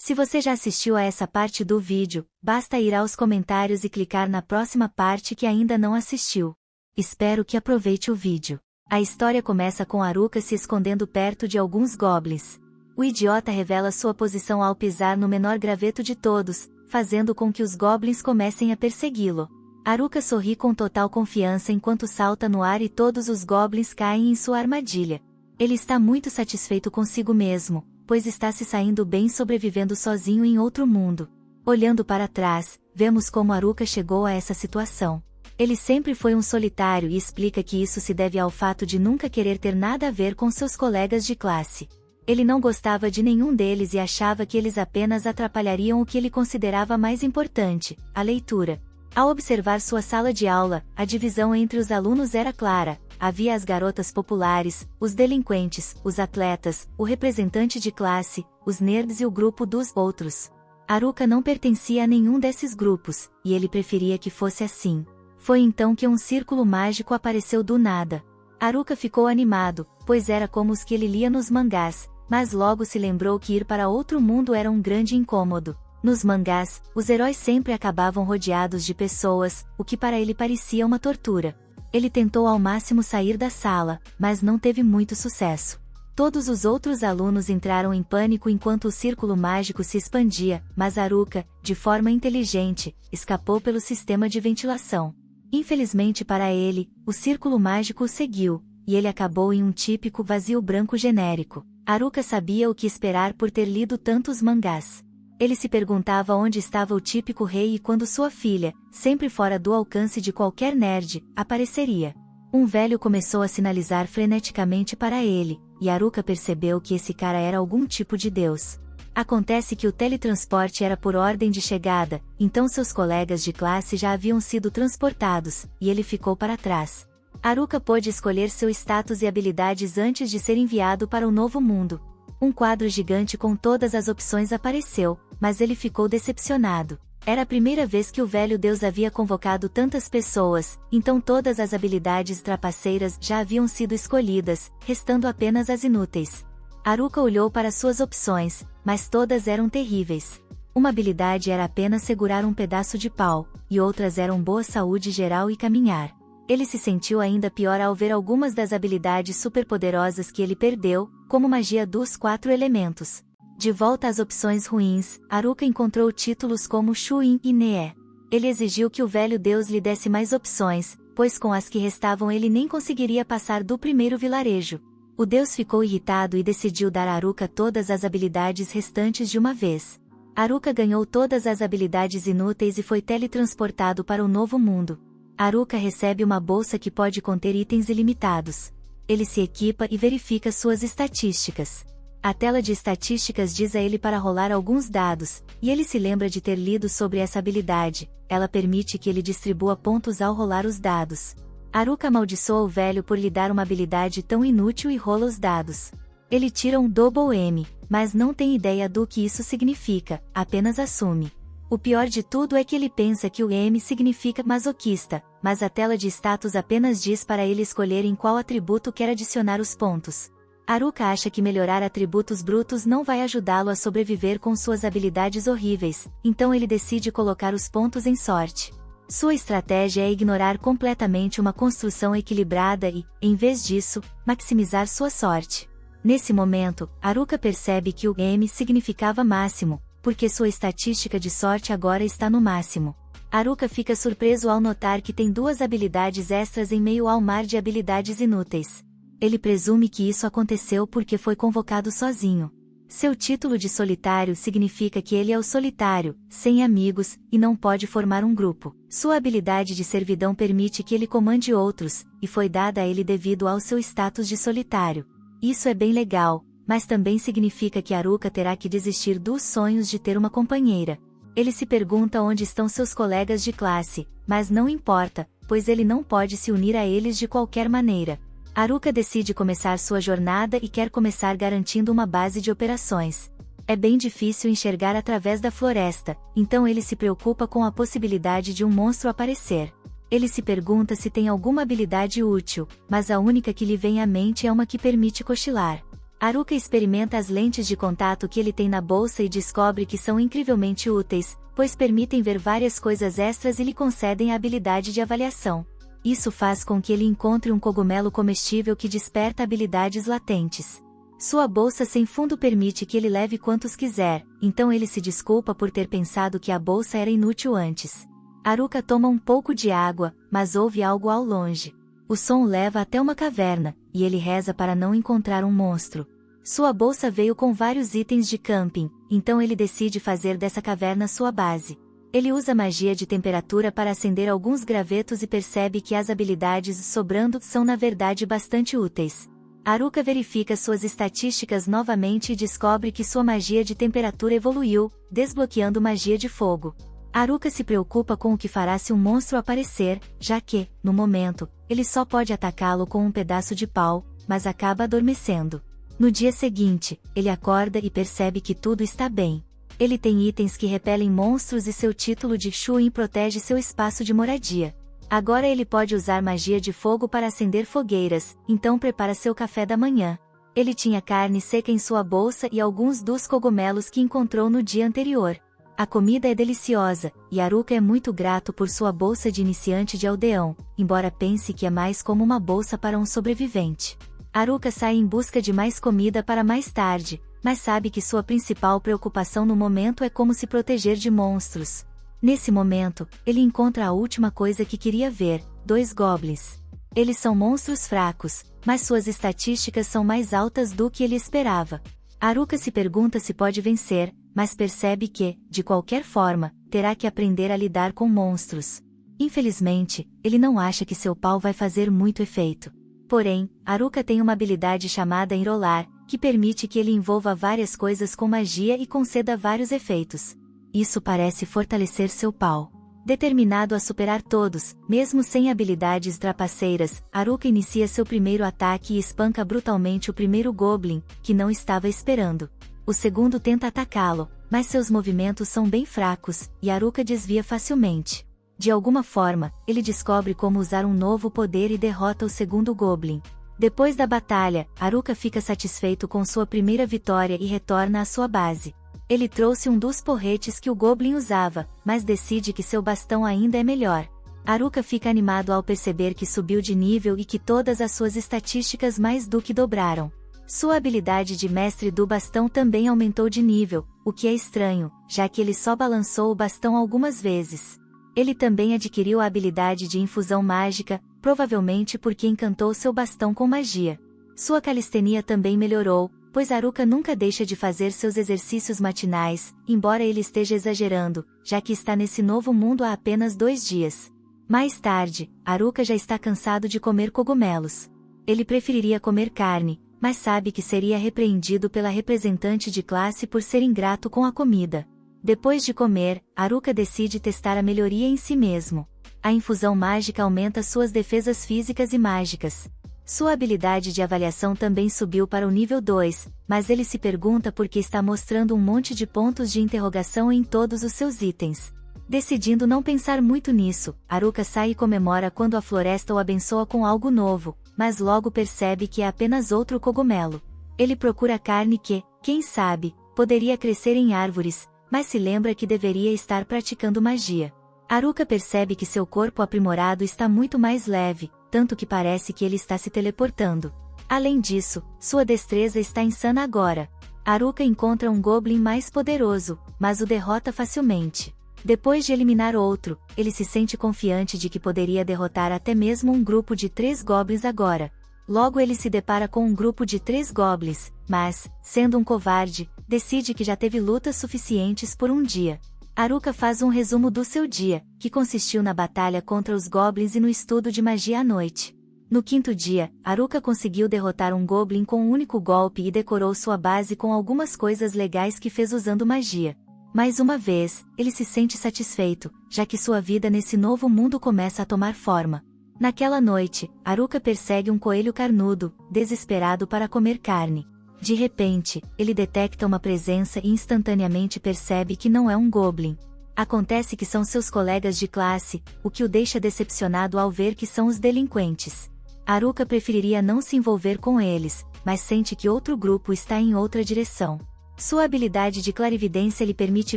Se você já assistiu a essa parte do vídeo, basta ir aos comentários e clicar na próxima parte que ainda não assistiu. Espero que aproveite o vídeo. A história começa com Haruka se escondendo perto de alguns goblins. O idiota revela sua posição ao pisar no menor graveto de todos, fazendo com que os goblins comecem a persegui-lo. Haruka sorri com total confiança enquanto salta no ar e todos os goblins caem em sua armadilha. Ele está muito satisfeito consigo mesmo, pois está se saindo bem sobrevivendo sozinho em outro mundo. Olhando para trás, vemos como Haruka chegou a essa situação. Ele sempre foi um solitário e explica que isso se deve ao fato de nunca querer ter nada a ver com seus colegas de classe. Ele não gostava de nenhum deles e achava que eles apenas atrapalhariam o que ele considerava mais importante, a leitura. Ao observar sua sala de aula, a divisão entre os alunos era clara. Havia as garotas populares, os delinquentes, os atletas, o representante de classe, os nerds e o grupo dos outros. Haruka não pertencia a nenhum desses grupos, e ele preferia que fosse assim. Foi então que um círculo mágico apareceu do nada. Haruka ficou animado, pois era como os que ele lia nos mangás, mas logo se lembrou que ir para outro mundo era um grande incômodo. Nos mangás, os heróis sempre acabavam rodeados de pessoas, o que para ele parecia uma tortura. Ele tentou ao máximo sair da sala, mas não teve muito sucesso. Todos os outros alunos entraram em pânico enquanto o círculo mágico se expandia, mas Haruka, de forma inteligente, escapou pelo sistema de ventilação. Infelizmente para ele, o círculo mágico o seguiu, e ele acabou em um típico vazio branco genérico. Haruka sabia o que esperar por ter lido tantos mangás. Ele se perguntava onde estava o típico rei e quando sua filha, sempre fora do alcance de qualquer nerd, apareceria. Um velho começou a sinalizar freneticamente para ele, e Haruka percebeu que esse cara era algum tipo de deus. Acontece que o teletransporte era por ordem de chegada, então seus colegas de classe já haviam sido transportados, e ele ficou para trás. Haruka pôde escolher seu status e habilidades antes de ser enviado para o novo mundo. Um quadro gigante com todas as opções apareceu, mas ele ficou decepcionado. Era a primeira vez que o velho deus havia convocado tantas pessoas, então todas as habilidades trapaceiras já haviam sido escolhidas, restando apenas as inúteis. Haruka olhou para suas opções, mas todas eram terríveis. Uma habilidade era apenas segurar um pedaço de pau, e outras eram boa saúde geral e caminhar. Ele se sentiu ainda pior ao ver algumas das habilidades superpoderosas que ele perdeu, como magia dos 4 elementos. De volta às opções ruins, Haruka encontrou títulos como Shuin e Nee. Ele exigiu que o velho deus lhe desse mais opções, pois com as que restavam ele nem conseguiria passar do primeiro vilarejo. O deus ficou irritado e decidiu dar a Haruka todas as habilidades restantes de uma vez. Haruka ganhou todas as habilidades inúteis e foi teletransportado para o novo mundo. Haruka recebe uma bolsa que pode conter itens ilimitados. Ele se equipa e verifica suas estatísticas. A tela de estatísticas diz a ele para rolar alguns dados, e ele se lembra de ter lido sobre essa habilidade. Ela permite que ele distribua pontos ao rolar os dados. Haruka amaldiçoa o velho por lhe dar uma habilidade tão inútil e rola os dados. Ele tira um Double M, mas não tem ideia do que isso significa, apenas assume. O pior de tudo é que ele pensa que o M significa masoquista, mas a tela de status apenas diz para ele escolher em qual atributo quer adicionar os pontos. Haruka acha que melhorar atributos brutos não vai ajudá-lo a sobreviver com suas habilidades horríveis, então ele decide colocar os pontos em sorte. Sua estratégia é ignorar completamente uma construção equilibrada e, em vez disso, maximizar sua sorte. Nesse momento, Haruka percebe que o M significava máximo, porque sua estatística de sorte agora está no máximo. Haruka fica surpreso ao notar que tem 2 habilidades extras em meio ao mar de habilidades inúteis. Ele presume que isso aconteceu porque foi convocado sozinho. Seu título de solitário significa que ele é o solitário, sem amigos, e não pode formar um grupo. Sua habilidade de servidão permite que ele comande outros, e foi dada a ele devido ao seu status de solitário. Isso é bem legal, mas também significa que Haruka terá que desistir dos sonhos de ter uma companheira. Ele se pergunta onde estão seus colegas de classe, mas não importa, pois ele não pode se unir a eles de qualquer maneira. Haruka decide começar sua jornada e quer começar garantindo uma base de operações. É bem difícil enxergar através da floresta, então ele se preocupa com a possibilidade de um monstro aparecer. Ele se pergunta se tem alguma habilidade útil, mas a única que lhe vem à mente é uma que permite cochilar. Haruka experimenta as lentes de contato que ele tem na bolsa e descobre que são incrivelmente úteis, pois permitem ver várias coisas extras e lhe concedem a habilidade de avaliação. Isso faz com que ele encontre um cogumelo comestível que desperta habilidades latentes. Sua bolsa sem fundo permite que ele leve quantos quiser, então ele se desculpa por ter pensado que a bolsa era inútil antes. Haruka toma um pouco de água, mas ouve algo ao longe. O som o leva até uma caverna, e ele reza para não encontrar um monstro. Sua bolsa veio com vários itens de camping, então ele decide fazer dessa caverna sua base. Ele usa magia de temperatura para acender alguns gravetos e percebe que as habilidades sobrando são na verdade bastante úteis. Haruka verifica suas estatísticas novamente e descobre que sua magia de temperatura evoluiu, desbloqueando magia de fogo. Haruka se preocupa com o que fará se um monstro aparecer, já que, no momento, ele só pode atacá-lo com um pedaço de pau, mas acaba adormecendo. No dia seguinte, ele acorda e percebe que tudo está bem. Ele tem itens que repelem monstros e seu título de Chuin protege seu espaço de moradia. Agora ele pode usar magia de fogo para acender fogueiras, então prepara seu café da manhã. Ele tinha carne seca em sua bolsa e alguns dos cogumelos que encontrou no dia anterior. A comida é deliciosa, e Haruka é muito grato por sua bolsa de iniciante de aldeão, embora pense que é mais como uma bolsa para um sobrevivente. Haruka sai em busca de mais comida para mais tarde, mas sabe que sua principal preocupação no momento é como se proteger de monstros. Nesse momento, ele encontra a última coisa que queria ver, 2 goblins. Eles são monstros fracos, mas suas estatísticas são mais altas do que ele esperava. Haruka se pergunta se pode vencer, mas percebe que, de qualquer forma, terá que aprender a lidar com monstros. Infelizmente, ele não acha que seu pau vai fazer muito efeito. Porém, Haruka tem uma habilidade chamada Enrolar, que permite que ele envolva várias coisas com magia e conceda vários efeitos. Isso parece fortalecer seu pau. Determinado a superar todos, mesmo sem habilidades trapaceiras, Haruka inicia seu primeiro ataque e espanca brutalmente o primeiro Goblin, que não estava esperando. O segundo tenta atacá-lo, mas seus movimentos são bem fracos, e Haruka desvia facilmente. De alguma forma, ele descobre como usar um novo poder e derrota o segundo Goblin. Depois da batalha, Haruka fica satisfeito com sua primeira vitória e retorna à sua base. Ele trouxe um dos porretes que o Goblin usava, mas decide que seu bastão ainda é melhor. Haruka fica animado ao perceber que subiu de nível e que todas as suas estatísticas mais do que dobraram. Sua habilidade de mestre do bastão também aumentou de nível, o que é estranho, já que ele só balançou o bastão algumas vezes. Ele também adquiriu a habilidade de infusão mágica, provavelmente porque encantou seu bastão com magia. Sua calistenia também melhorou, pois Haruka nunca deixa de fazer seus exercícios matinais, embora ele esteja exagerando, já que está nesse novo mundo há apenas 2 dias. Mais tarde, Haruka já está cansado de comer cogumelos. Ele preferiria comer carne, mas sabe que seria repreendido pela representante de classe por ser ingrato com a comida. Depois de comer, Haruka decide testar a melhoria em si mesmo. A infusão mágica aumenta suas defesas físicas e mágicas. Sua habilidade de avaliação também subiu para o nível 2, mas ele se pergunta por que está mostrando um monte de pontos de interrogação em todos os seus itens. Decidindo não pensar muito nisso, Haruka sai e comemora quando a floresta o abençoa com algo novo, mas logo percebe que é apenas outro cogumelo. Ele procura carne que, quem sabe, poderia crescer em árvores, mas se lembra que deveria estar praticando magia. Haruka percebe que seu corpo aprimorado está muito mais leve, tanto que parece que ele está se teleportando. Além disso, sua destreza está insana agora. Haruka encontra um Goblin mais poderoso, mas o derrota facilmente. Depois de eliminar outro, ele se sente confiante de que poderia derrotar até mesmo um grupo de 3 Goblins agora. Logo ele se depara com um grupo de 3 Goblins, mas, sendo um covarde, decide que já teve lutas suficientes por um dia. Haruka faz um resumo do seu dia, que consistiu na batalha contra os Goblins e no estudo de magia à noite. No 5º dia, Haruka conseguiu derrotar um Goblin com um único golpe e decorou sua base com algumas coisas legais que fez usando magia. Mais uma vez, ele se sente satisfeito, já que sua vida nesse novo mundo começa a tomar forma. Naquela noite, Haruka persegue um coelho carnudo, desesperado para comer carne. De repente, ele detecta uma presença e instantaneamente percebe que não é um Goblin. Acontece que são seus colegas de classe, o que o deixa decepcionado ao ver que são os delinquentes. Haruka preferiria não se envolver com eles, mas sente que outro grupo está em outra direção. Sua habilidade de clarividência lhe permite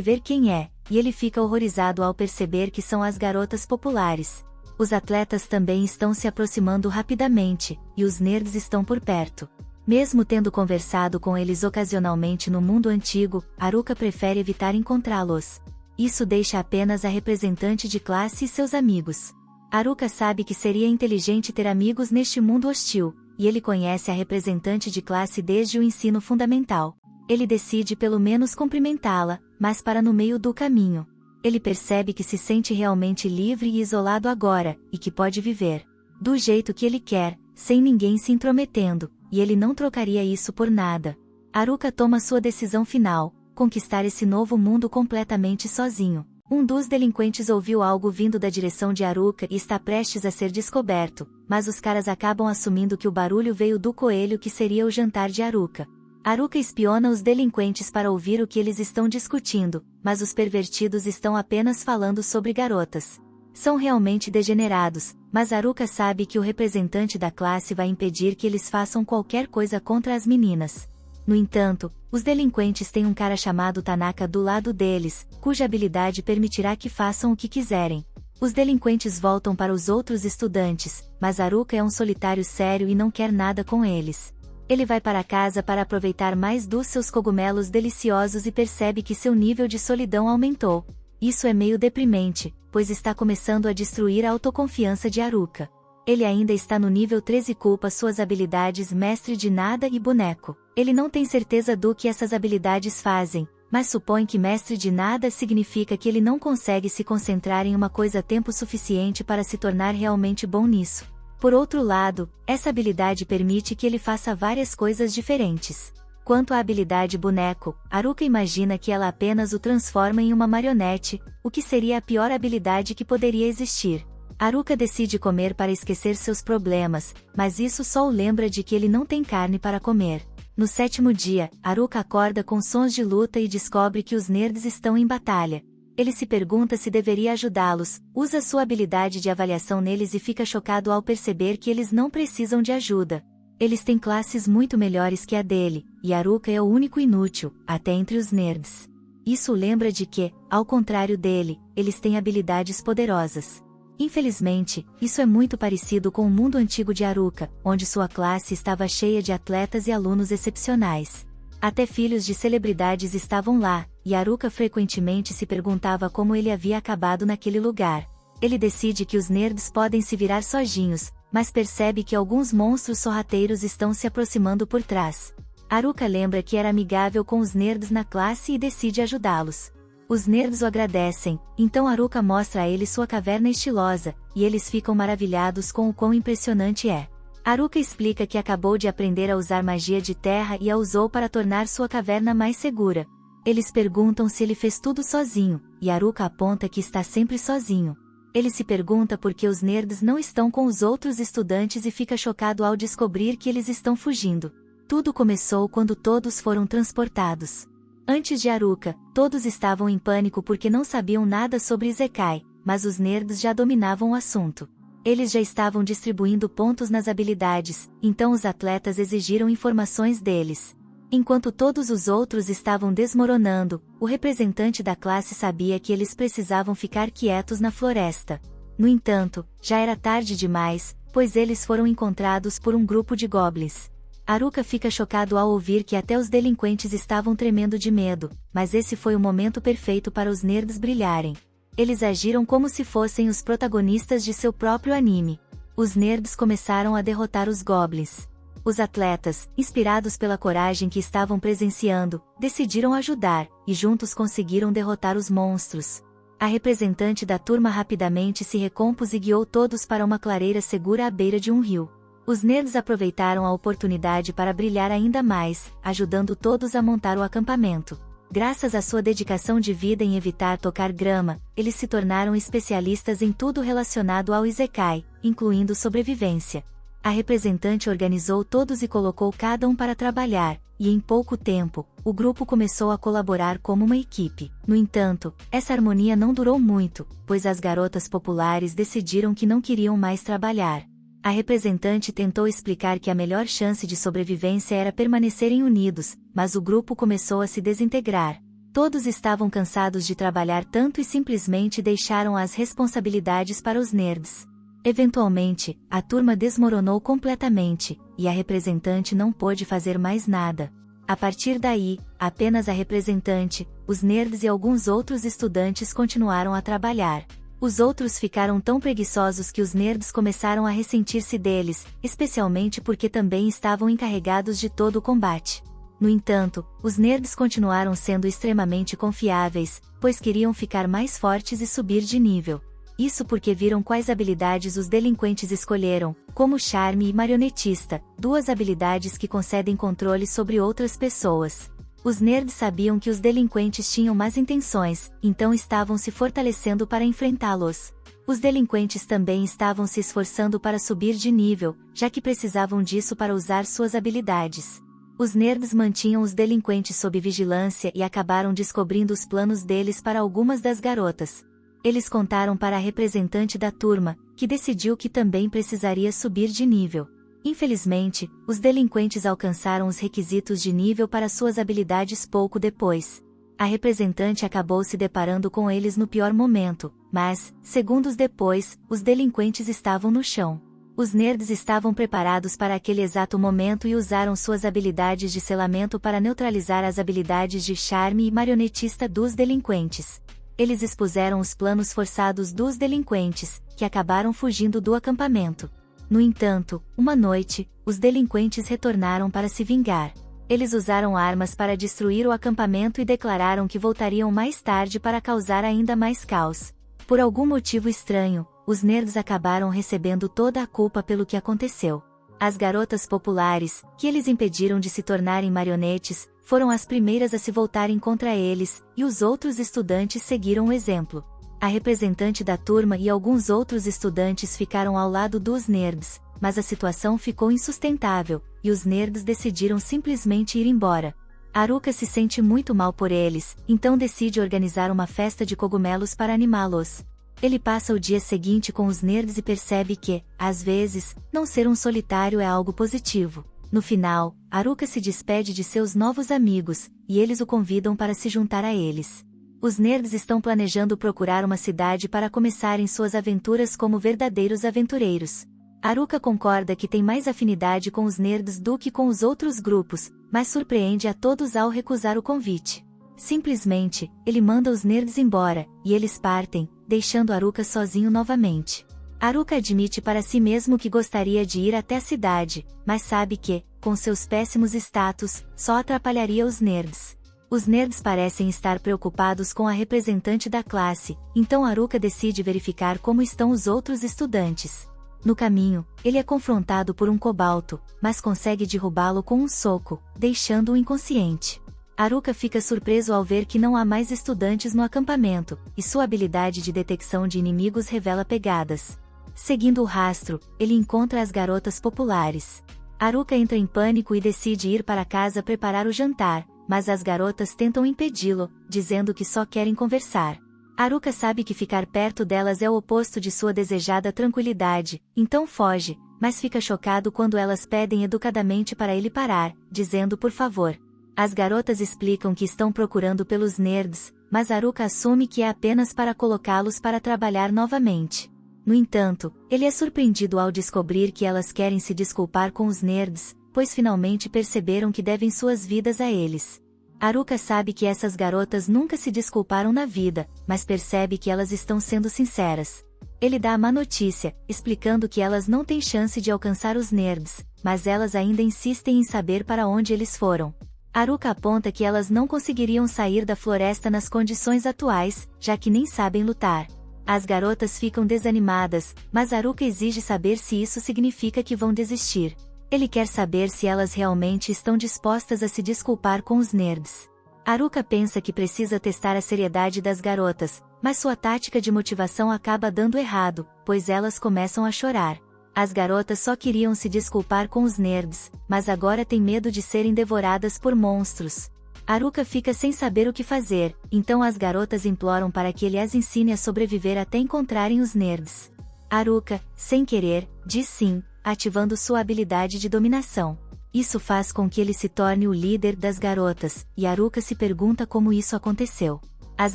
ver quem é, e ele fica horrorizado ao perceber que são as garotas populares. Os atletas também estão se aproximando rapidamente, e os nerds estão por perto. Mesmo tendo conversado com eles ocasionalmente no mundo antigo, Haruka prefere evitar encontrá-los. Isso deixa apenas a representante de classe e seus amigos. Haruka sabe que seria inteligente ter amigos neste mundo hostil, e ele conhece a representante de classe desde o ensino fundamental. Ele decide pelo menos cumprimentá-la, mas para no meio do caminho. Ele percebe que se sente realmente livre e isolado agora, e que pode viver do jeito que ele quer, sem ninguém se intrometendo, e ele não trocaria isso por nada. Haruka toma sua decisão final: conquistar esse novo mundo completamente sozinho. Um dos delinquentes ouviu algo vindo da direção de Haruka e está prestes a ser descoberto, mas os caras acabam assumindo que o barulho veio do coelho, que seria o jantar de Haruka. Haruka espiona os delinquentes para ouvir o que eles estão discutindo, mas os pervertidos estão apenas falando sobre garotas. São realmente degenerados, mas Haruka sabe que o representante da classe vai impedir que eles façam qualquer coisa contra as meninas. No entanto, os delinquentes têm um cara chamado Tanaka do lado deles, cuja habilidade permitirá que façam o que quiserem. Os delinquentes voltam para os outros estudantes, mas Haruka é um solitário sério e não quer nada com eles. Ele vai para casa para aproveitar mais dos seus cogumelos deliciosos e percebe que seu nível de solidão aumentou. Isso é meio deprimente, pois está começando a destruir a autoconfiança de Haruka. Ele ainda está no nível 13 e culpa suas habilidades mestre de nada e boneco. Ele não tem certeza do que essas habilidades fazem, mas supõe que mestre de nada significa que ele não consegue se concentrar em uma coisa tempo suficiente para se tornar realmente bom nisso. Por outro lado, essa habilidade permite que ele faça várias coisas diferentes. Quanto à habilidade boneco, Haruka imagina que ela apenas o transforma em uma marionete, o que seria a pior habilidade que poderia existir. Haruka decide comer para esquecer seus problemas, mas isso só o lembra de que ele não tem carne para comer. No 7º dia, Haruka acorda com sons de luta e descobre que os nerds estão em batalha. Ele se pergunta se deveria ajudá-los, usa sua habilidade de avaliação neles e fica chocado ao perceber que eles não precisam de ajuda. Eles têm classes muito melhores que a dele, e Haruka é o único inútil, até entre os nerds. Isso o lembra de que, ao contrário dele, eles têm habilidades poderosas. Infelizmente, isso é muito parecido com o mundo antigo de Haruka, onde sua classe estava cheia de atletas e alunos excepcionais. Até filhos de celebridades estavam lá, e Haruka frequentemente se perguntava como ele havia acabado naquele lugar. Ele decide que os nerds podem se virar sozinhos, mas percebe que alguns monstros sorrateiros estão se aproximando por trás. Haruka lembra que era amigável com os nerds na classe e decide ajudá-los. Os nerds o agradecem, então Haruka mostra a eles sua caverna estilosa, e eles ficam maravilhados com o quão impressionante é. Haruka explica que acabou de aprender a usar magia de terra e a usou para tornar sua caverna mais segura. Eles perguntam se ele fez tudo sozinho, e Haruka aponta que está sempre sozinho. Ele se pergunta por que os nerds não estão com os outros estudantes e fica chocado ao descobrir que eles estão fugindo. Tudo começou quando todos foram transportados. Antes de Haruka, todos estavam em pânico porque não sabiam nada sobre Isekai, mas os nerds já dominavam o assunto. Eles já estavam distribuindo pontos nas habilidades, então os atletas exigiram informações deles. Enquanto todos os outros estavam desmoronando, o representante da classe sabia que eles precisavam ficar quietos na floresta. No entanto, já era tarde demais, pois eles foram encontrados por um grupo de goblins. Haruka fica chocado ao ouvir que até os delinquentes estavam tremendo de medo, mas esse foi o momento perfeito para os nerds brilharem. Eles agiram como se fossem os protagonistas de seu próprio anime. Os nerds começaram a derrotar os goblins. Os atletas, inspirados pela coragem que estavam presenciando, decidiram ajudar, e juntos conseguiram derrotar os monstros. A representante da turma rapidamente se recompôs e guiou todos para uma clareira segura à beira de um rio. Os nerds aproveitaram a oportunidade para brilhar ainda mais, ajudando todos a montar o acampamento. Graças à sua dedicação de vida em evitar tocar grama, eles se tornaram especialistas em tudo relacionado ao Isekai, incluindo sobrevivência. A representante organizou todos e colocou cada um para trabalhar, e em pouco tempo, o grupo começou a colaborar como uma equipe. No entanto, essa harmonia não durou muito, pois as garotas populares decidiram que não queriam mais trabalhar. A representante tentou explicar que a melhor chance de sobrevivência era permanecerem unidos, mas o grupo começou a se desintegrar. Todos estavam cansados de trabalhar tanto e simplesmente deixaram as responsabilidades para os nerds. Eventualmente, a turma desmoronou completamente, e a representante não pôde fazer mais nada. A partir daí, apenas a representante, os nerds e alguns outros estudantes continuaram a trabalhar. Os outros ficaram tão preguiçosos que os nerds começaram a ressentir-se deles, especialmente porque também estavam encarregados de todo o combate. No entanto, os nerds continuaram sendo extremamente confiáveis, pois queriam ficar mais fortes e subir de nível. Isso porque viram quais habilidades os delinquentes escolheram, como charme e marionetista, duas habilidades que concedem controle sobre outras pessoas. Os nerds sabiam que os delinquentes tinham más intenções, então estavam se fortalecendo para enfrentá-los. Os delinquentes também estavam se esforçando para subir de nível, já que precisavam disso para usar suas habilidades. Os nerds mantinham os delinquentes sob vigilância e acabaram descobrindo os planos deles para algumas das garotas. Eles contaram para a representante da turma, que decidiu que também precisaria subir de nível. Infelizmente, os delinquentes alcançaram os requisitos de nível para suas habilidades pouco depois. A representante acabou se deparando com eles no pior momento, mas, segundos depois, os delinquentes estavam no chão. Os nerds estavam preparados para aquele exato momento e usaram suas habilidades de selamento para neutralizar as habilidades de charme e marionetista dos delinquentes. Eles expuseram os planos forçados dos delinquentes, que acabaram fugindo do acampamento. No entanto, uma noite, os delinquentes retornaram para se vingar. Eles usaram armas para destruir o acampamento e declararam que voltariam mais tarde para causar ainda mais caos. Por algum motivo estranho, os nerds acabaram recebendo toda a culpa pelo que aconteceu. As garotas populares, que eles impediram de se tornarem marionetes, foram as primeiras a se voltarem contra eles, e os outros estudantes seguiram o exemplo. A representante da turma e alguns outros estudantes ficaram ao lado dos nerds, mas a situação ficou insustentável, e os nerds decidiram simplesmente ir embora. Haruka se sente muito mal por eles, então decide organizar uma festa de cogumelos para animá-los. Ele passa o dia seguinte com os nerds e percebe que, às vezes, não ser um solitário é algo positivo. No final, Haruka se despede de seus novos amigos, e eles o convidam para se juntar a eles. Os nerds estão planejando procurar uma cidade para começarem suas aventuras como verdadeiros aventureiros. Haruka concorda que tem mais afinidade com os nerds do que com os outros grupos, mas surpreende a todos ao recusar o convite. Simplesmente, ele manda os nerds embora, e eles partem, deixando Haruka sozinho novamente. Haruka admite para si mesmo que gostaria de ir até a cidade, mas sabe que, com seus péssimos status, só atrapalharia os nerds. Os nerds parecem estar preocupados com a representante da classe, então Haruka decide verificar como estão os outros estudantes. No caminho, ele é confrontado por um cobalto, mas consegue derrubá-lo com um soco, deixando-o inconsciente. Haruka fica surpreso ao ver que não há mais estudantes no acampamento, e sua habilidade de detecção de inimigos revela pegadas. Seguindo o rastro, ele encontra as garotas populares. Haruka entra em pânico e decide ir para casa preparar o jantar, mas as garotas tentam impedi-lo, dizendo que só querem conversar. Haruka sabe que ficar perto delas é o oposto de sua desejada tranquilidade, então foge, mas fica chocado quando elas pedem educadamente para ele parar, dizendo por favor. As garotas explicam que estão procurando pelos nerds, mas Haruka assume que é apenas para colocá-los para trabalhar novamente. No entanto, ele é surpreendido ao descobrir que elas querem se desculpar com os nerds, pois finalmente perceberam que devem suas vidas a eles. Haruka sabe que essas garotas nunca se desculparam na vida, mas percebe que elas estão sendo sinceras. Ele dá a má notícia, explicando que elas não têm chance de alcançar os nerds, mas elas ainda insistem em saber para onde eles foram. Haruka aponta que elas não conseguiriam sair da floresta nas condições atuais, já que nem sabem lutar. As garotas ficam desanimadas, mas Haruka exige saber se isso significa que vão desistir. Ele quer saber se elas realmente estão dispostas a se desculpar com os nerds. Haruka pensa que precisa testar a seriedade das garotas, mas sua tática de motivação acaba dando errado, pois elas começam a chorar. As garotas só queriam se desculpar com os nerds, mas agora têm medo de serem devoradas por monstros. Haruka fica sem saber o que fazer, então as garotas imploram para que ele as ensine a sobreviver até encontrarem os nerds. Haruka, sem querer, diz sim, ativando sua habilidade de dominação. Isso faz com que ele se torne o líder das garotas, e Haruka se pergunta como isso aconteceu. As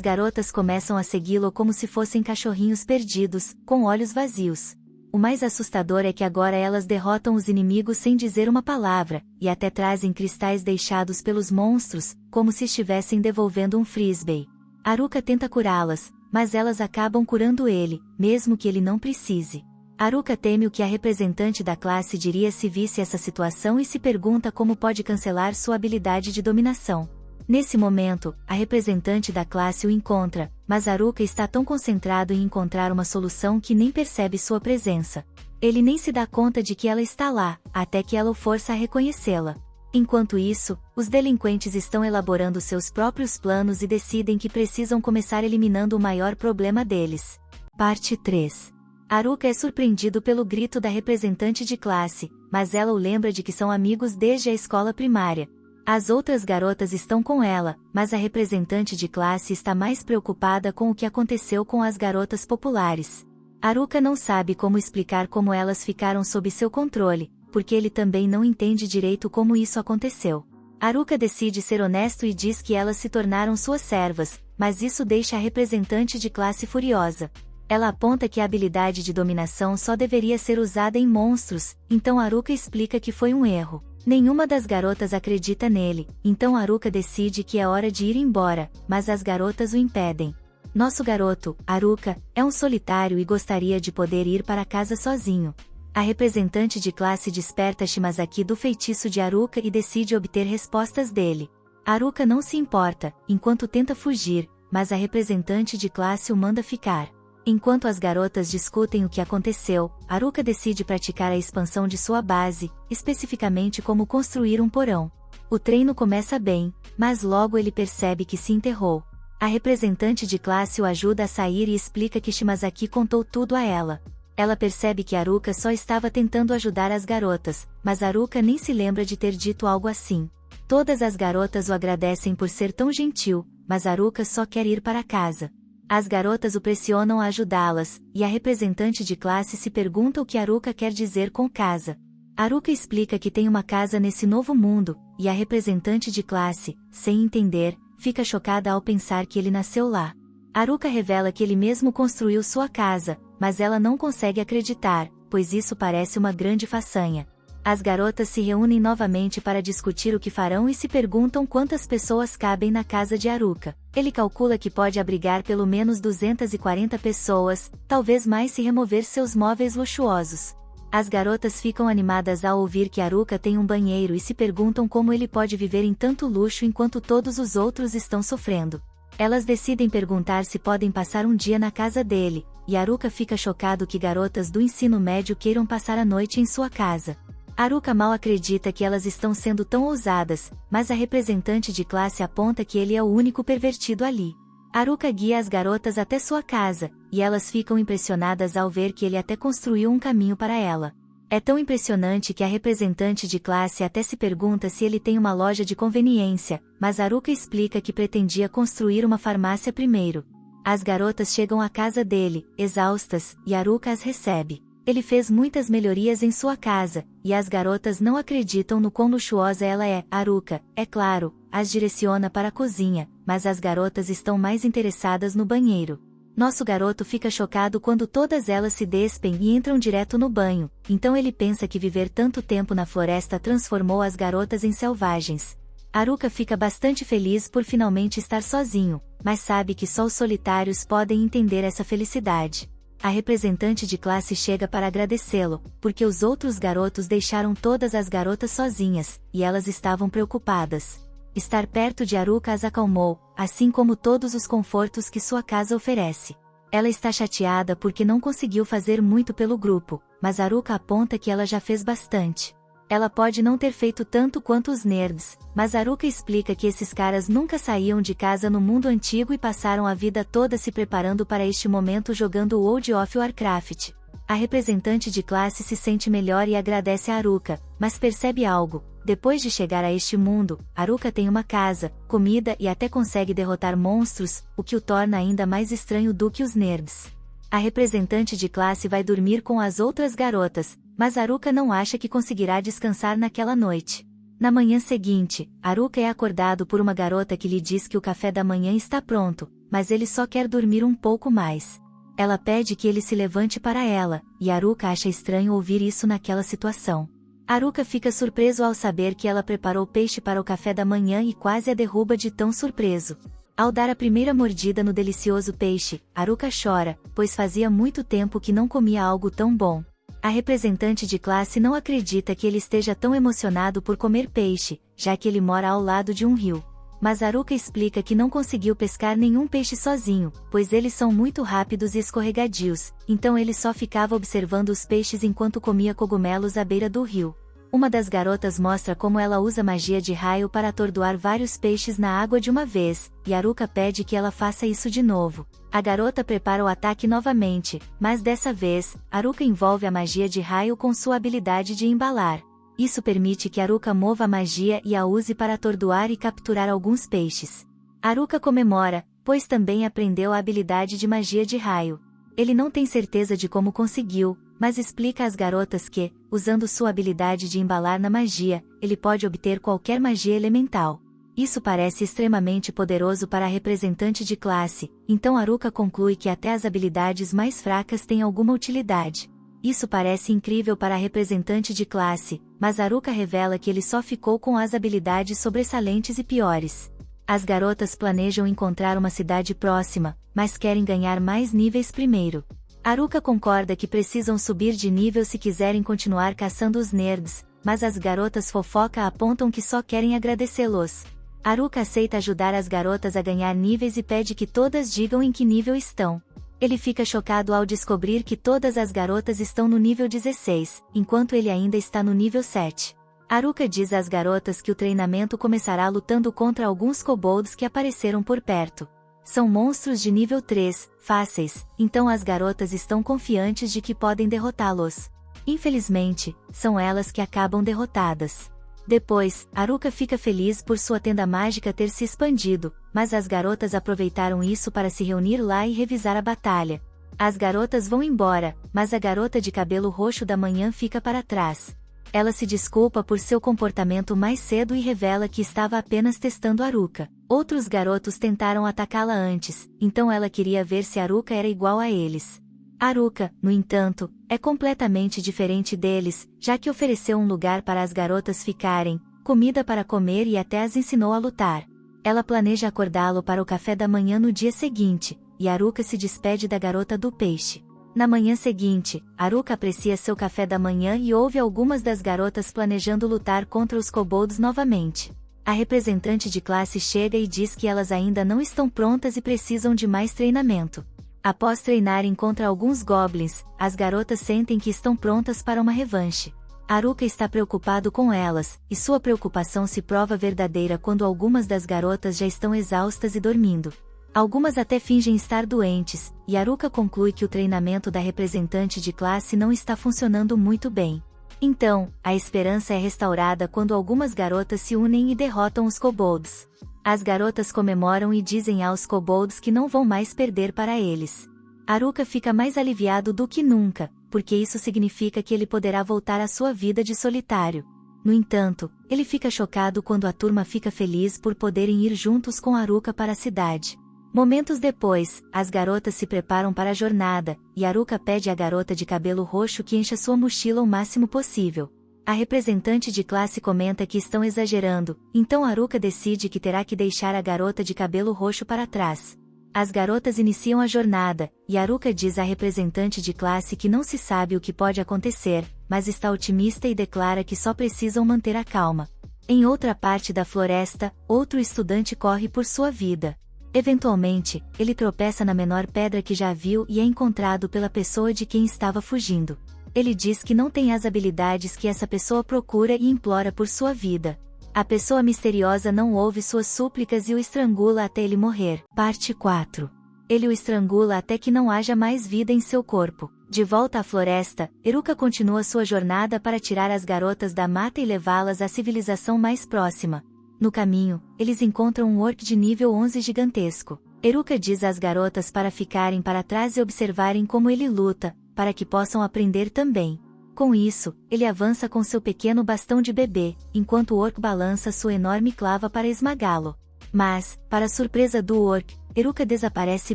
garotas começam a segui-lo como se fossem cachorrinhos perdidos, com olhos vazios. O mais assustador é que agora elas derrotam os inimigos sem dizer uma palavra, e até trazem cristais deixados pelos monstros, como se estivessem devolvendo um frisbee. Haruka tenta curá-las, mas elas acabam curando ele, mesmo que ele não precise. Haruka teme o que a representante da classe diria se visse essa situação e se pergunta como pode cancelar sua habilidade de dominação. Nesse momento, a representante da classe o encontra, mas Haruka está tão concentrado em encontrar uma solução que nem percebe sua presença. Ele nem se dá conta de que ela está lá, até que ela o força a reconhecê-la. Enquanto isso, os delinquentes estão elaborando seus próprios planos e decidem que precisam começar eliminando o maior problema deles. Parte 3. Haruka é surpreendido pelo grito da representante de classe, mas ela o lembra de que são amigos desde a escola primária. As outras garotas estão com ela, mas a representante de classe está mais preocupada com o que aconteceu com as garotas populares. Haruka não sabe como explicar como elas ficaram sob seu controle, porque ele também não entende direito como isso aconteceu. Haruka decide ser honesto e diz que elas se tornaram suas servas, mas isso deixa a representante de classe furiosa. Ela aponta que a habilidade de dominação só deveria ser usada em monstros, então Haruka explica que foi um erro. Nenhuma das garotas acredita nele, então Haruka decide que é hora de ir embora, mas as garotas o impedem. Nosso garoto, Haruka, é um solitário e gostaria de poder ir para casa sozinho. A representante de classe desperta Shimazaki do feitiço de Haruka e decide obter respostas dele. Haruka não se importa, enquanto tenta fugir, mas a representante de classe o manda ficar. Enquanto as garotas discutem o que aconteceu, Haruka decide praticar a expansão de sua base, especificamente como construir um porão. O treino começa bem, mas logo ele percebe que se enterrou. A representante de classe o ajuda a sair e explica que Shimazaki contou tudo a ela. Ela percebe que Haruka só estava tentando ajudar as garotas, mas Haruka nem se lembra de ter dito algo assim. Todas as garotas o agradecem por ser tão gentil, mas Haruka só quer ir para casa. As garotas o pressionam a ajudá-las, e a representante de classe se pergunta o que Haruka quer dizer com casa. Haruka explica que tem uma casa nesse novo mundo, e a representante de classe, sem entender, fica chocada ao pensar que ele nasceu lá. Haruka revela que ele mesmo construiu sua casa, mas ela não consegue acreditar, pois isso parece uma grande façanha. As garotas se reúnem novamente para discutir o que farão e se perguntam quantas pessoas cabem na casa de Haruka. Ele calcula que pode abrigar pelo menos 240 pessoas, talvez mais se remover seus móveis luxuosos. As garotas ficam animadas ao ouvir que Haruka tem um banheiro e se perguntam como ele pode viver em tanto luxo enquanto todos os outros estão sofrendo. Elas decidem perguntar se podem passar um dia na casa dele, e Haruka fica chocado que garotas do ensino médio queiram passar a noite em sua casa. Haruka mal acredita que elas estão sendo tão ousadas, mas a representante de classe aponta que ele é o único pervertido ali. Haruka guia as garotas até sua casa, e elas ficam impressionadas ao ver que ele até construiu um caminho para ela. É tão impressionante que a representante de classe até se pergunta se ele tem uma loja de conveniência, mas Haruka explica que pretendia construir uma farmácia primeiro. As garotas chegam à casa dele, exaustas, e Haruka as recebe. Ele fez muitas melhorias em sua casa, e as garotas não acreditam no quão luxuosa ela é. Haruka, é claro, as direciona para a cozinha, mas as garotas estão mais interessadas no banheiro. Nosso garoto fica chocado quando todas elas se despem e entram direto no banho, então ele pensa que viver tanto tempo na floresta transformou as garotas em selvagens. Haruka fica bastante feliz por finalmente estar sozinho, mas sabe que só os solitários podem entender essa felicidade. A representante de classe chega para agradecê-lo, porque os outros garotos deixaram todas as garotas sozinhas, e elas estavam preocupadas. Estar perto de Haruka as acalmou, assim como todos os confortos que sua casa oferece. Ela está chateada porque não conseguiu fazer muito pelo grupo, mas Haruka aponta que ela já fez bastante. Ela pode não ter feito tanto quanto os nerds, mas Haruka explica que esses caras nunca saíam de casa no mundo antigo e passaram a vida toda se preparando para este momento jogando World of Warcraft. A representante de classe se sente melhor e agradece a Haruka, mas percebe algo. Depois de chegar a este mundo, Haruka tem uma casa, comida e até consegue derrotar monstros, o que o torna ainda mais estranho do que os nerds. A representante de classe vai dormir com as outras garotas, mas Haruka não acha que conseguirá descansar naquela noite. Na manhã seguinte, Haruka é acordado por uma garota que lhe diz que o café da manhã está pronto, mas ele só quer dormir um pouco mais. Ela pede que ele se levante para ela, e Haruka acha estranho ouvir isso naquela situação. Haruka fica surpreso ao saber que ela preparou peixe para o café da manhã e quase a derruba de tão surpreso. Ao dar a primeira mordida no delicioso peixe, Haruka chora, pois fazia muito tempo que não comia algo tão bom. A representante de classe não acredita que ele esteja tão emocionado por comer peixe, já que ele mora ao lado de um rio. Mas Haruka explica que não conseguiu pescar nenhum peixe sozinho, pois eles são muito rápidos e escorregadios, então ele só ficava observando os peixes enquanto comia cogumelos à beira do rio. Uma das garotas mostra como ela usa magia de raio para atordoar vários peixes na água de uma vez, e Haruka pede que ela faça isso de novo. A garota prepara o ataque novamente, mas dessa vez, Haruka envolve a magia de raio com sua habilidade de embalar. Isso permite que Haruka mova a magia e a use para atordoar e capturar alguns peixes. Haruka comemora, pois também aprendeu a habilidade de magia de raio. Ele não tem certeza de como conseguiu, mas explica às garotas que, usando sua habilidade de embalar na magia, ele pode obter qualquer magia elemental. Isso parece extremamente poderoso para a representante de classe, então Haruka conclui que até as habilidades mais fracas têm alguma utilidade. Isso parece incrível para a representante de classe, mas Haruka revela que ele só ficou com as habilidades sobressalentes e piores. As garotas planejam encontrar uma cidade próxima, mas querem ganhar mais níveis primeiro. Haruka concorda que precisam subir de nível se quiserem continuar caçando os nerds, mas as garotas fofoca apontam que só querem agradecê-los. Haruka aceita ajudar as garotas a ganhar níveis e pede que todas digam em que nível estão. Ele fica chocado ao descobrir que todas as garotas estão no nível 16, enquanto ele ainda está no nível 7. Haruka diz às garotas que o treinamento começará lutando contra alguns kobolds que apareceram por perto. São monstros de nível 3, fáceis, então as garotas estão confiantes de que podem derrotá-los. Infelizmente, são elas que acabam derrotadas. Depois, Haruka fica feliz por sua tenda mágica ter se expandido, mas as garotas aproveitaram isso para se reunir lá e revisar a batalha. As garotas vão embora, mas a garota de cabelo roxo da manhã fica para trás. Ela se desculpa por seu comportamento mais cedo e revela que estava apenas testando Haruka. Outros garotos tentaram atacá-la antes, então ela queria ver se Haruka era igual a eles. Haruka, no entanto, é completamente diferente deles, já que ofereceu um lugar para as garotas ficarem, comida para comer e até as ensinou a lutar. Ela planeja acordá-lo para o café da manhã no dia seguinte, e Haruka se despede da garota do peixe. Na manhã seguinte, Haruka aprecia seu café da manhã e ouve algumas das garotas planejando lutar contra os kobolds novamente. A representante de classe chega e diz que elas ainda não estão prontas e precisam de mais treinamento. Após treinarem contra alguns goblins, as garotas sentem que estão prontas para uma revanche. Haruka está preocupado com elas, e sua preocupação se prova verdadeira quando algumas das garotas já estão exaustas e dormindo. Algumas até fingem estar doentes, e Haruka conclui que o treinamento da representante de classe não está funcionando muito bem. Então, a esperança é restaurada quando algumas garotas se unem e derrotam os kobolds. As garotas comemoram e dizem aos kobolds que não vão mais perder para eles. Haruka fica mais aliviado do que nunca, porque isso significa que ele poderá voltar à sua vida de solitário. No entanto, ele fica chocado quando a turma fica feliz por poderem ir juntos com Haruka para a cidade. Momentos depois, as garotas se preparam para a jornada, e Haruka pede à garota de cabelo roxo que encha sua mochila o máximo possível. A representante de classe comenta que estão exagerando, então Haruka decide que terá que deixar a garota de cabelo roxo para trás. As garotas iniciam a jornada, e Haruka diz à representante de classe que não se sabe o que pode acontecer, mas está otimista e declara que só precisam manter a calma. Em outra parte da floresta, outro estudante corre por sua vida. Eventualmente, ele tropeça na menor pedra que já viu e é encontrado pela pessoa de quem estava fugindo. Ele diz que não tem as habilidades que essa pessoa procura e implora por sua vida. A pessoa misteriosa não ouve suas súplicas e o estrangula até ele morrer. Parte 4. Ele o estrangula até que não haja mais vida em seu corpo. De volta à floresta, Haruka continua sua jornada para tirar as garotas da mata e levá-las à civilização mais próxima. No caminho, eles encontram um orc de nível 11 gigantesco. Eruka diz às garotas para ficarem para trás e observarem como ele luta, para que possam aprender também. Com isso, ele avança com seu pequeno bastão de bebê, enquanto o orc balança sua enorme clava para esmagá-lo. Mas, para surpresa do orc, Eruka desaparece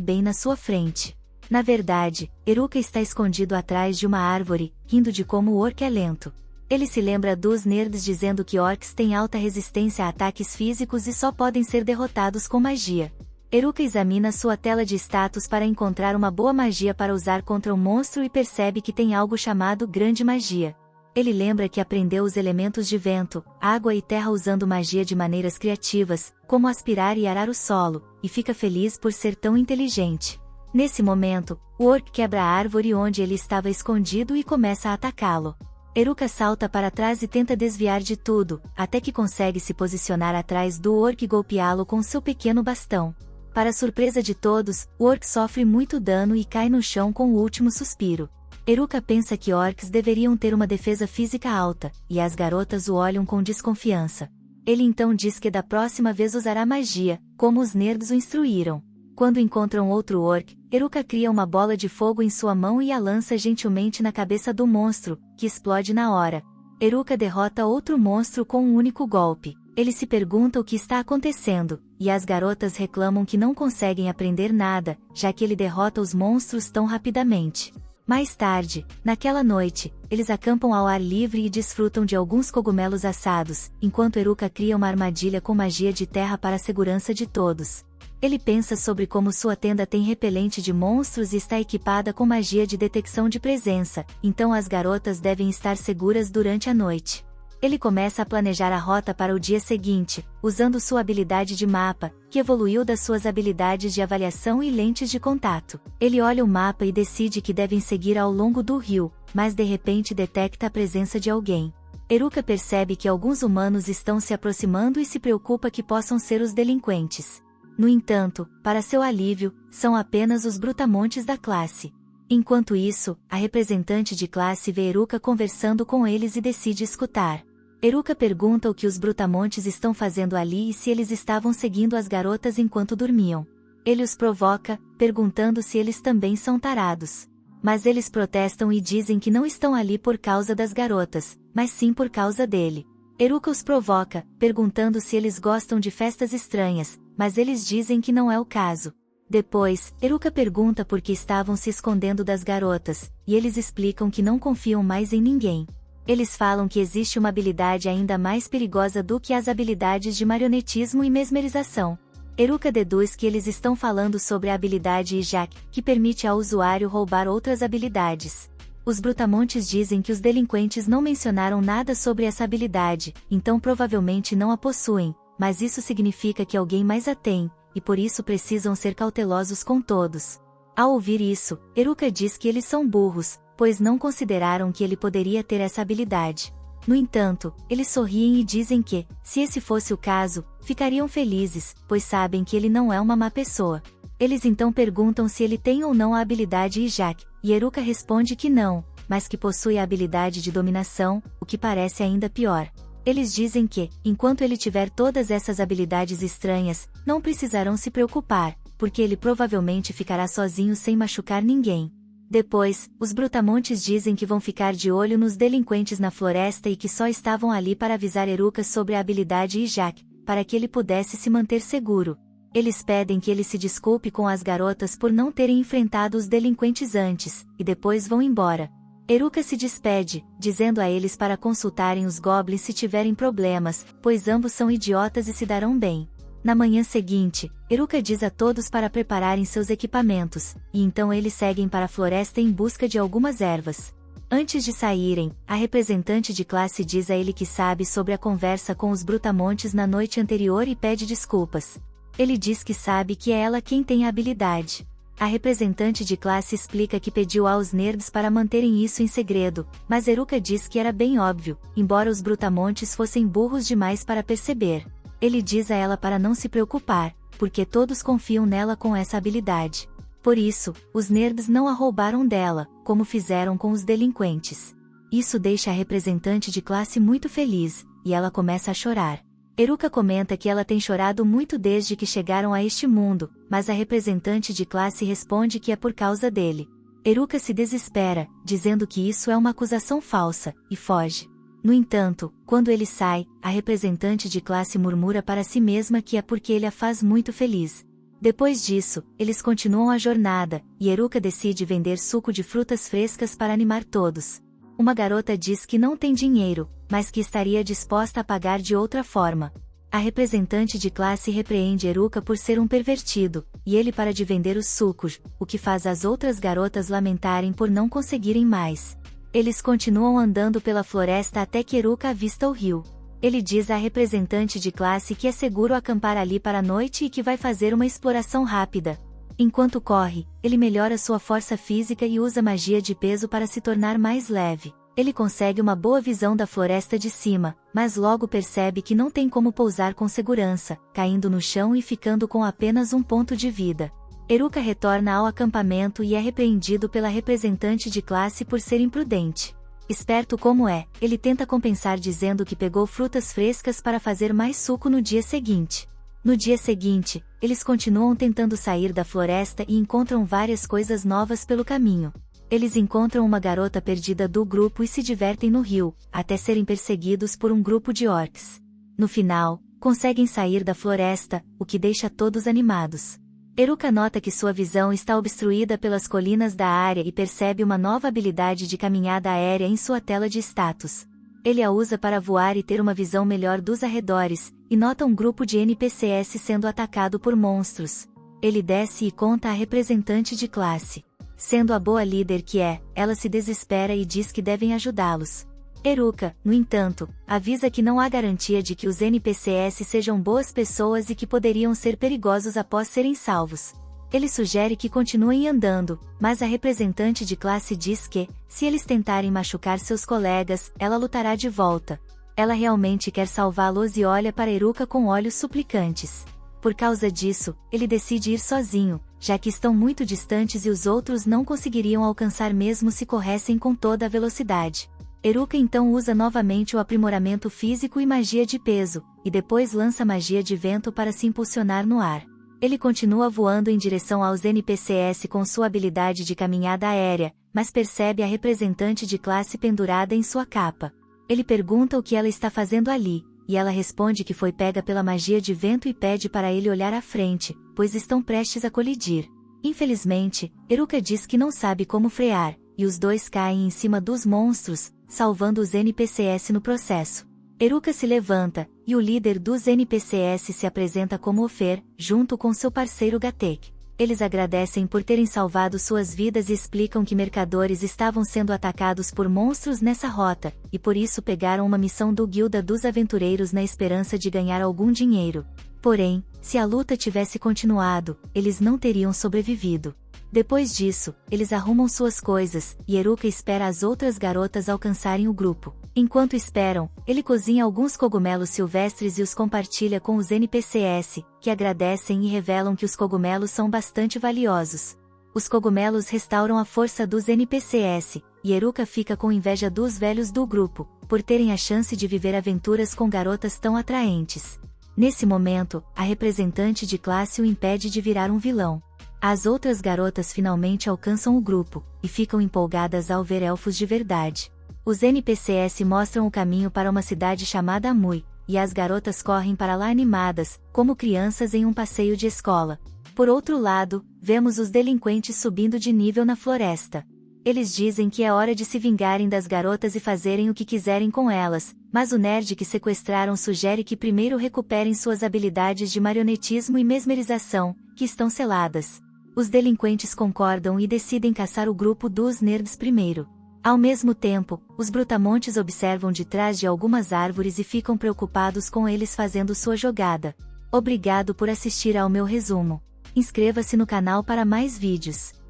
bem na sua frente. Na verdade, Eruka está escondido atrás de uma árvore, rindo de como o orc é lento. Ele se lembra dos nerds dizendo que orcs têm alta resistência a ataques físicos e só podem ser derrotados com magia. Eruka examina sua tela de status para encontrar uma boa magia para usar contra o monstro e percebe que tem algo chamado Grande Magia. Ele lembra que aprendeu os elementos de vento, água e terra usando magia de maneiras criativas, como aspirar e arar o solo, e fica feliz por ser tão inteligente. Nesse momento, o orc quebra a árvore onde ele estava escondido e começa a atacá-lo. Eruka salta para trás e tenta desviar de tudo, até que consegue se posicionar atrás do orc e golpeá-lo com seu pequeno bastão. Para surpresa de todos, o orc sofre muito dano e cai no chão com o último suspiro. Eruka pensa que orcs deveriam ter uma defesa física alta, e as garotas o olham com desconfiança. Ele então diz que da próxima vez usará magia, como os nerds o instruíram. Quando encontram outro orc, Eruka cria uma bola de fogo em sua mão e a lança gentilmente na cabeça do monstro, que explode na hora. Eruka derrota outro monstro com um único golpe. Ele se pergunta o que está acontecendo, e as garotas reclamam que não conseguem aprender nada, já que ele derrota os monstros tão rapidamente. Mais tarde, naquela noite, eles acampam ao ar livre e desfrutam de alguns cogumelos assados, enquanto Eruka cria uma armadilha com magia de terra para a segurança de todos. Ele pensa sobre como sua tenda tem repelente de monstros e está equipada com magia de detecção de presença, então as garotas devem estar seguras durante a noite. Ele começa a planejar a rota para o dia seguinte, usando sua habilidade de mapa, que evoluiu das suas habilidades de avaliação e lentes de contato. Ele olha o mapa e decide que devem seguir ao longo do rio, mas de repente detecta a presença de alguém. Eruka percebe que alguns humanos estão se aproximando e se preocupa que possam ser os delinquentes. No entanto, para seu alívio, são apenas os brutamontes da classe. Enquanto isso, a representante de classe vê Eruka conversando com eles e decide escutar. Eruka pergunta o que os brutamontes estão fazendo ali e se eles estavam seguindo as garotas enquanto dormiam. Ele os provoca, perguntando se eles também são tarados. Mas eles protestam e dizem que não estão ali por causa das garotas, mas sim por causa dele. Eruka os provoca, perguntando se eles gostam de festas estranhas, mas eles dizem que não é o caso. Depois, Eruka pergunta por que estavam se escondendo das garotas, e eles explicam que não confiam mais em ninguém. Eles falam que existe uma habilidade ainda mais perigosa do que as habilidades de marionetismo e mesmerização. Eruka deduz que eles estão falando sobre a habilidade Ijak, que permite ao usuário roubar outras habilidades. Os brutamontes dizem que os delinquentes não mencionaram nada sobre essa habilidade, então provavelmente não a possuem, mas isso significa que alguém mais a tem, e por isso precisam ser cautelosos com todos. Ao ouvir isso, Eruka diz que eles são burros, pois não consideraram que ele poderia ter essa habilidade. No entanto, eles sorriem e dizem que, se esse fosse o caso, ficariam felizes, pois sabem que ele não é uma má pessoa. Eles então perguntam se ele tem ou não a habilidade Ijak, e Eruka responde que não, mas que possui a habilidade de dominação, o que parece ainda pior. Eles dizem que, enquanto ele tiver todas essas habilidades estranhas, não precisarão se preocupar, porque ele provavelmente ficará sozinho sem machucar ninguém. Depois, os brutamontes dizem que vão ficar de olho nos delinquentes na floresta e que só estavam ali para avisar Eruka sobre a habilidade Ijak, para que ele pudesse se manter seguro. Eles pedem que ele se desculpe com as garotas por não terem enfrentado os delinquentes antes, e depois vão embora. Eruka se despede, dizendo a eles para consultarem os goblins se tiverem problemas, pois ambos são idiotas e se darão bem. Na manhã seguinte, Eruka diz a todos para prepararem seus equipamentos, e então eles seguem para a floresta em busca de algumas ervas. Antes de saírem, a representante de classe diz a ele que sabe sobre a conversa com os brutamontes na noite anterior e pede desculpas. Ele diz que sabe que é ela quem tem a habilidade. A representante de classe explica que pediu aos nerds para manterem isso em segredo, mas Eruka diz que era bem óbvio, embora os brutamontes fossem burros demais para perceber. Ele diz a ela para não se preocupar, porque todos confiam nela com essa habilidade. Por isso, os nerds não a roubaram dela, como fizeram com os delinquentes. Isso deixa a representante de classe muito feliz, e ela começa a chorar. Eruka comenta que ela tem chorado muito desde que chegaram a este mundo, mas a representante de classe responde que é por causa dele. Eruka se desespera, dizendo que isso é uma acusação falsa, e foge. No entanto, quando ele sai, a representante de classe murmura para si mesma que é porque ele a faz muito feliz. Depois disso, eles continuam a jornada, e Eruka decide vender suco de frutas frescas para animar todos. Uma garota diz que não tem dinheiro, mas que estaria disposta a pagar de outra forma. A representante de classe repreende Eruka por ser um pervertido, e ele para de vender os sucos, o que faz as outras garotas lamentarem por não conseguirem mais. Eles continuam andando pela floresta até que Eruka avista o rio. Ele diz à representante de classe que é seguro acampar ali para a noite e que vai fazer uma exploração rápida. Enquanto corre, ele melhora sua força física e usa magia de peso para se tornar mais leve. Ele consegue uma boa visão da floresta de cima, mas logo percebe que não tem como pousar com segurança, caindo no chão e ficando com apenas um ponto de vida. Eruka retorna ao acampamento e é repreendido pela representante de classe por ser imprudente. Esperto como é, ele tenta compensar dizendo que pegou frutas frescas para fazer mais suco no dia seguinte. No dia seguinte, eles continuam tentando sair da floresta e encontram várias coisas novas pelo caminho. Eles encontram uma garota perdida do grupo e se divertem no rio, até serem perseguidos por um grupo de orcs. No final, conseguem sair da floresta, o que deixa todos animados. Eruka nota que sua visão está obstruída pelas colinas da área e percebe uma nova habilidade de caminhada aérea em sua tela de status. Ele a usa para voar e ter uma visão melhor dos arredores, e nota um grupo de NPCs sendo atacado por monstros. Ele desce e conta à representante de classe. Sendo a boa líder que é, ela se desespera e diz que devem ajudá-los. Eruka, no entanto, avisa que não há garantia de que os NPCs sejam boas pessoas e que poderiam ser perigosos após serem salvos. Ele sugere que continuem andando, mas a representante de classe diz que, se eles tentarem machucar seus colegas, ela lutará de volta. Ela realmente quer salvá-los e olha para Eruka com olhos suplicantes. Por causa disso, ele decide ir sozinho, já que estão muito distantes e os outros não conseguiriam alcançar mesmo se corressem com toda a velocidade. Eruka então usa novamente o aprimoramento físico e magia de peso, e depois lança magia de vento para se impulsionar no ar. Ele continua voando em direção aos NPCs com sua habilidade de caminhada aérea, mas percebe a representante de classe pendurada em sua capa. Ele pergunta o que ela está fazendo ali, e ela responde que foi pega pela magia de vento e pede para ele olhar à frente, pois estão prestes a colidir. Infelizmente, Eruka diz que não sabe como frear, e os dois caem em cima dos monstros, salvando os NPCs no processo. Eruka se levanta, e o líder dos NPCs se apresenta como Ofer, junto com seu parceiro Gatek. Eles agradecem por terem salvado suas vidas e explicam que mercadores estavam sendo atacados por monstros nessa rota, e por isso pegaram uma missão do Guilda dos Aventureiros na esperança de ganhar algum dinheiro. Porém, se a luta tivesse continuado, eles não teriam sobrevivido. Depois disso, eles arrumam suas coisas, e Eruka espera as outras garotas alcançarem o grupo. Enquanto esperam, ele cozinha alguns cogumelos silvestres e os compartilha com os NPCs, que agradecem e revelam que os cogumelos são bastante valiosos. Os cogumelos restauram a força dos NPCs, e Eruka fica com inveja dos velhos do grupo, por terem a chance de viver aventuras com garotas tão atraentes. Nesse momento, a representante de classe o impede de virar um vilão. As outras garotas finalmente alcançam o grupo, e ficam empolgadas ao ver elfos de verdade. Os NPCs mostram o caminho para uma cidade chamada Amui, e as garotas correm para lá animadas, como crianças em um passeio de escola. Por outro lado, vemos os delinquentes subindo de nível na floresta. Eles dizem que é hora de se vingarem das garotas e fazerem o que quiserem com elas, mas o nerd que sequestraram sugere que primeiro recuperem suas habilidades de marionetismo e mesmerização, que estão seladas. Os delinquentes concordam e decidem caçar o grupo dos nerds primeiro. Ao mesmo tempo, os brutamontes observam de trás de algumas árvores e ficam preocupados com eles fazendo sua jogada. Obrigado por assistir ao meu resumo. Inscreva-se no canal para mais vídeos.